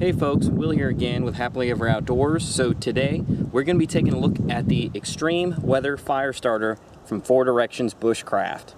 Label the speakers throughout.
Speaker 1: Hey folks, Will here again with Happily Ever Outdoors. So today we're going to be taking a look at the Extreme Weather Firestarter from Directions Bushcraft.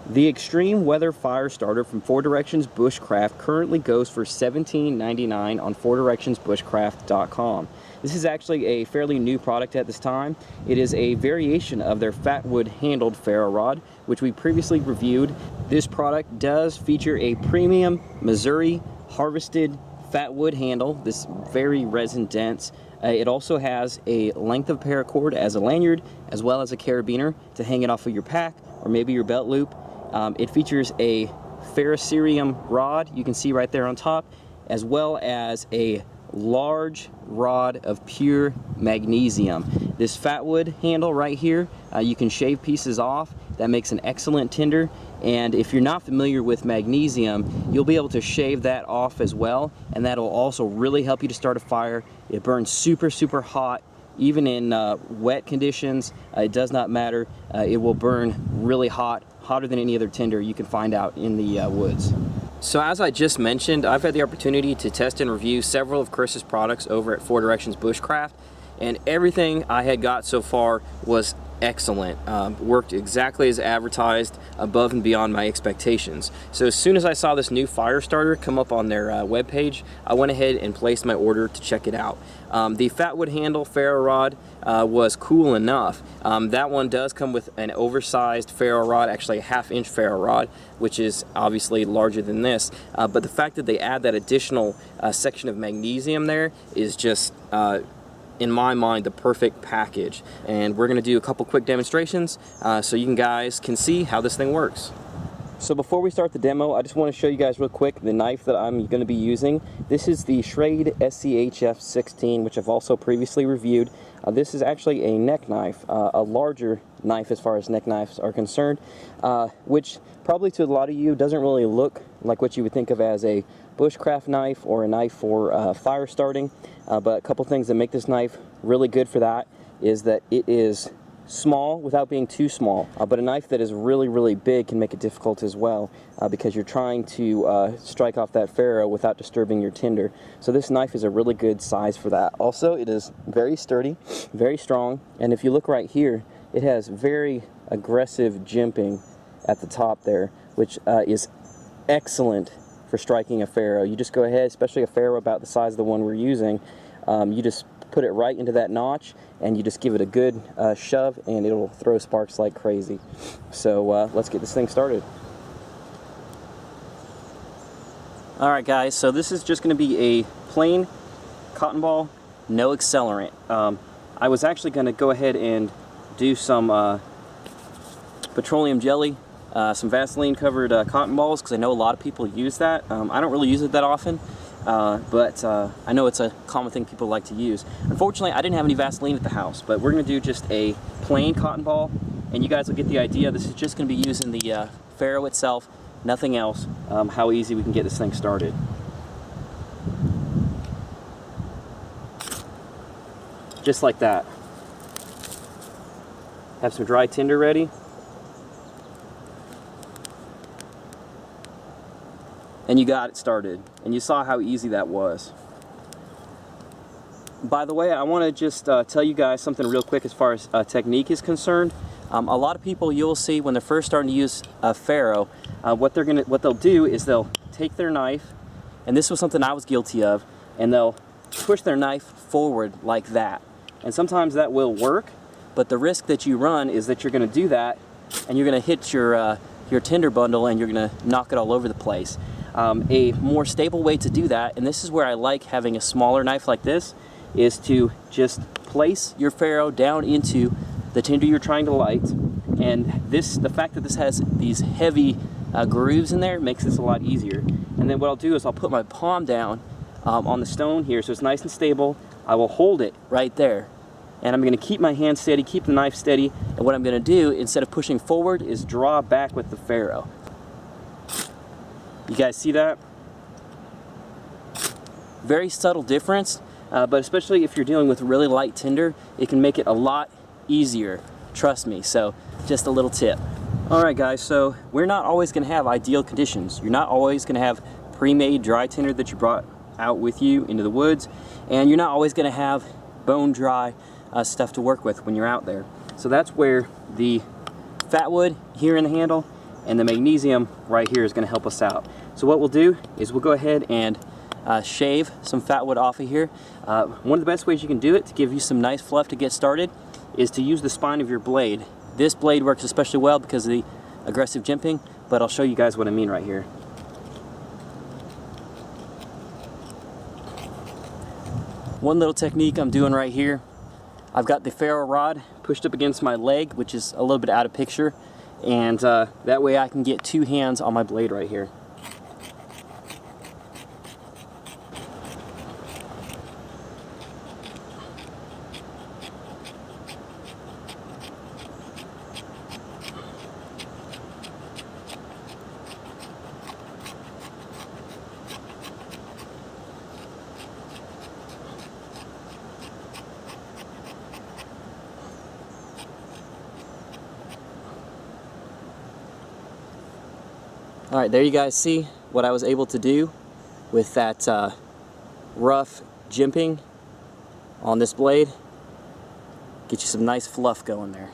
Speaker 1: The Extreme Weather Firestarter from Directions Bushcraft currently goes for $17.99 on directionsbushcraft.com. This is actually a fairly new product at this time. It is a variation of their fatwood handled ferro rod, which we previously reviewed. This product does feature a premium Missouri harvested fatwood handle, this very resin dense. It also has a length of paracord as a lanyard, as well as a carabiner to hang it off of your pack or maybe your belt loop. It features a ferrocerium rod, you can see right there on top, as well as a large rod of pure magnesium. This fatwood handle right here, you can shave pieces off. That makes an excellent tinder, and if you're not familiar with magnesium, you'll be able to shave that off as well, and that'll also really help you to start a fire. It burns super hot, even in wet conditions. It does not matter. It will burn really hot, hotter than any other tinder you can find out in the woods. So as I just mentioned, I've had the opportunity to test and review several of Chris's products over at Directions Bushcraft, and everything I had got so far was excellent. Worked exactly as advertised, above and beyond my expectations. So as soon as I saw this new Firestarter come up on their webpage, I went ahead and placed my order to check it out. The fatwood handle ferro rod was cool enough. That one does come with an oversized ferro rod, actually a 1/2 inch ferro rod, which is obviously larger than this. But the fact that they add that additional section of magnesium there is just in my mind the perfect package, and we're going to do a couple quick demonstrations so you guys can see how this thing works. So before we start the demo, I just want to show you guys real quick the knife that I'm going to be using. This is the Schrade SCHF 16, which I've also previously reviewed. This is actually a neck knife, a larger knife as far as neck knives are concerned, which probably to a lot of you doesn't really look like what you would think of as a bushcraft knife or a knife for fire starting. But a couple things that make this knife really good for that is that it is small without being too small, but a knife that is really big can make it difficult as well, because you're trying to strike off that ferro without disturbing your tinder. So this knife is a really good size for that. Also, it is very sturdy, very strong, and if you look right here, it has very aggressive jimping at the top there, which is excellent for striking a ferro. You just go ahead, especially a ferro about the size of the one we're using, you just put it right into that notch and you just give it a good shove and it'll throw sparks like crazy. So let's get this thing started. Alright guys, so this is just going to be a plain cotton ball, no accelerant. I was actually going to go ahead and do some petroleum jelly, some Vaseline covered cotton balls, because I know a lot of people use that. I don't really use it that often, but I know it's a common thing people like to use. Unfortunately, I didn't have any Vaseline at the house, but we're going to do just a plain cotton ball, and you guys will get the idea. This is just going to be using the ferro itself, nothing else, how easy we can get this thing started. Just like that. Have some dry tinder ready. And you got it started, and you saw how easy that was. By the way, I want to just tell you guys something real quick as far as technique is concerned. A lot of people you'll see when they're first starting to use a ferro, what they'll do is they'll take their knife, and this was something I was guilty of, and they'll push their knife forward like that. And sometimes that will work, but the risk that you run is that you're going to do that, and you're going to hit your tinder bundle, and you're going to knock it all over the place. A more stable way to do that, and this is where I like having a smaller knife like this, is to just place your ferro down into the tinder you're trying to light, and the fact that this has these heavy grooves in there makes this a lot easier. And then what I'll do is I'll put my palm down on the stone here so it's nice and stable. I will hold it right there, and I'm going to keep my hand steady, keep the knife steady, and what I'm going to do, instead of pushing forward, is draw back with the ferro. You guys see that? Very subtle difference, but especially if you're dealing with really light tinder, it can make it a lot easier, trust me. So just a little tip. Alright guys, so we're not always going to have ideal conditions. You're not always going to have pre-made dry tinder that you brought out with you into the woods, and you're not always going to have bone dry stuff to work with when you're out there. So that's where the fatwood here in the handle and the magnesium right here is going to help us out. So what we'll do is we'll go ahead and shave some fatwood off of here. One of the best ways you can do it to give you some nice fluff to get started is to use the spine of your blade. This blade works especially well because of the aggressive jimping, but I'll show you guys what I mean right here. One little technique I'm doing right here, I've got the ferro rod pushed up against my leg, which is a little bit out of picture, and that way I can get two hands on my blade right here. Alright, there you guys see what I was able to do with that rough jimping on this blade. Get you some nice fluff going there.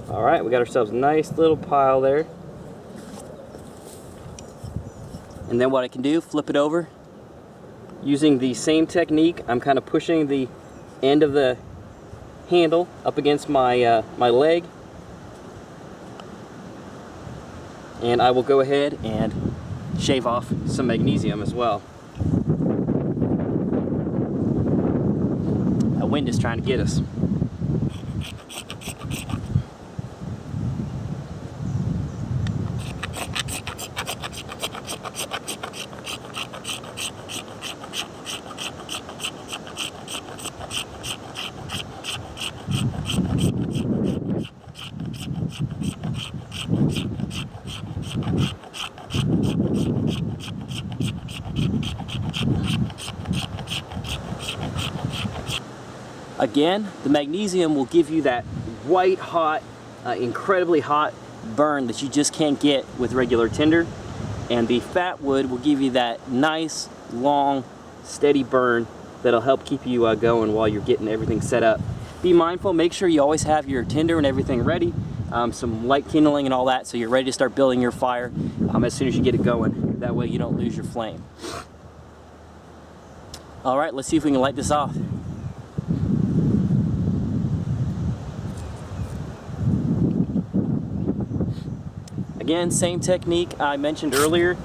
Speaker 1: Alright, we got ourselves a nice little pile there. And then what I can do, flip it over. Using the same technique, I'm kind of pushing the end of the handle up against my, my leg. And I will go ahead and shave off some magnesium as well. That wind is trying to get us. Again, the magnesium will give you that white hot, incredibly hot burn that you just can't get with regular tinder, and the fatwood will give you that nice, long, steady burn that'll help keep you going while you're getting everything set up. Be mindful, make sure you always have your tinder and everything ready, some light kindling and all that, so you're ready to start building your fire as soon as you get it going. That way you don't lose your flame. Alright, let's see if we can light this off. Again, same technique I mentioned earlier.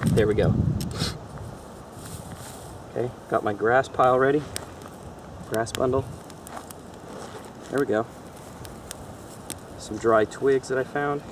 Speaker 1: There we go. Okay, got my grass pile ready. Grass bundle. There we go. Some dry twigs that I found.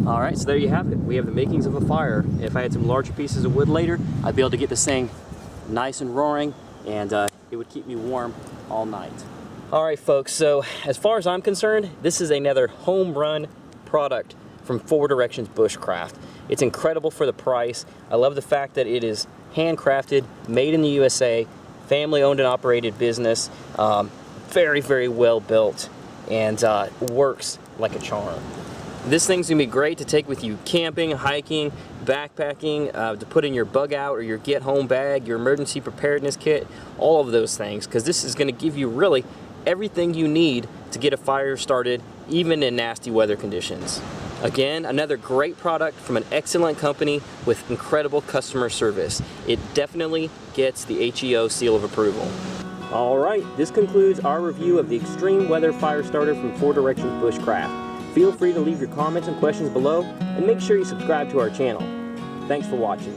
Speaker 1: Alright, so there you have it. We have the makings of a fire. If I had some larger pieces of wood later, I'd be able to get this thing nice and roaring, and it would keep me warm all night. Alright folks, so as far as I'm concerned, this is another home run product from Directions Bushcraft. It's incredible for the price. I love the fact that it is handcrafted, made in the USA, family owned and operated business, very, very well built, and works like a charm. This thing's gonna be great to take with you camping, hiking, backpacking, to put in your bug out or your get home bag, your emergency preparedness kit, all of those things, because this is gonna give you really everything you need to get a fire started, even in nasty weather conditions. Again, another great product from an excellent company with incredible customer service. It definitely gets the HEO seal of approval. Alright, this concludes our review of the Extreme Weather Firestarter from 4 Directions Bushcraft. Feel free to leave your comments and questions below, and make sure you subscribe to our channel. Thanks for watching.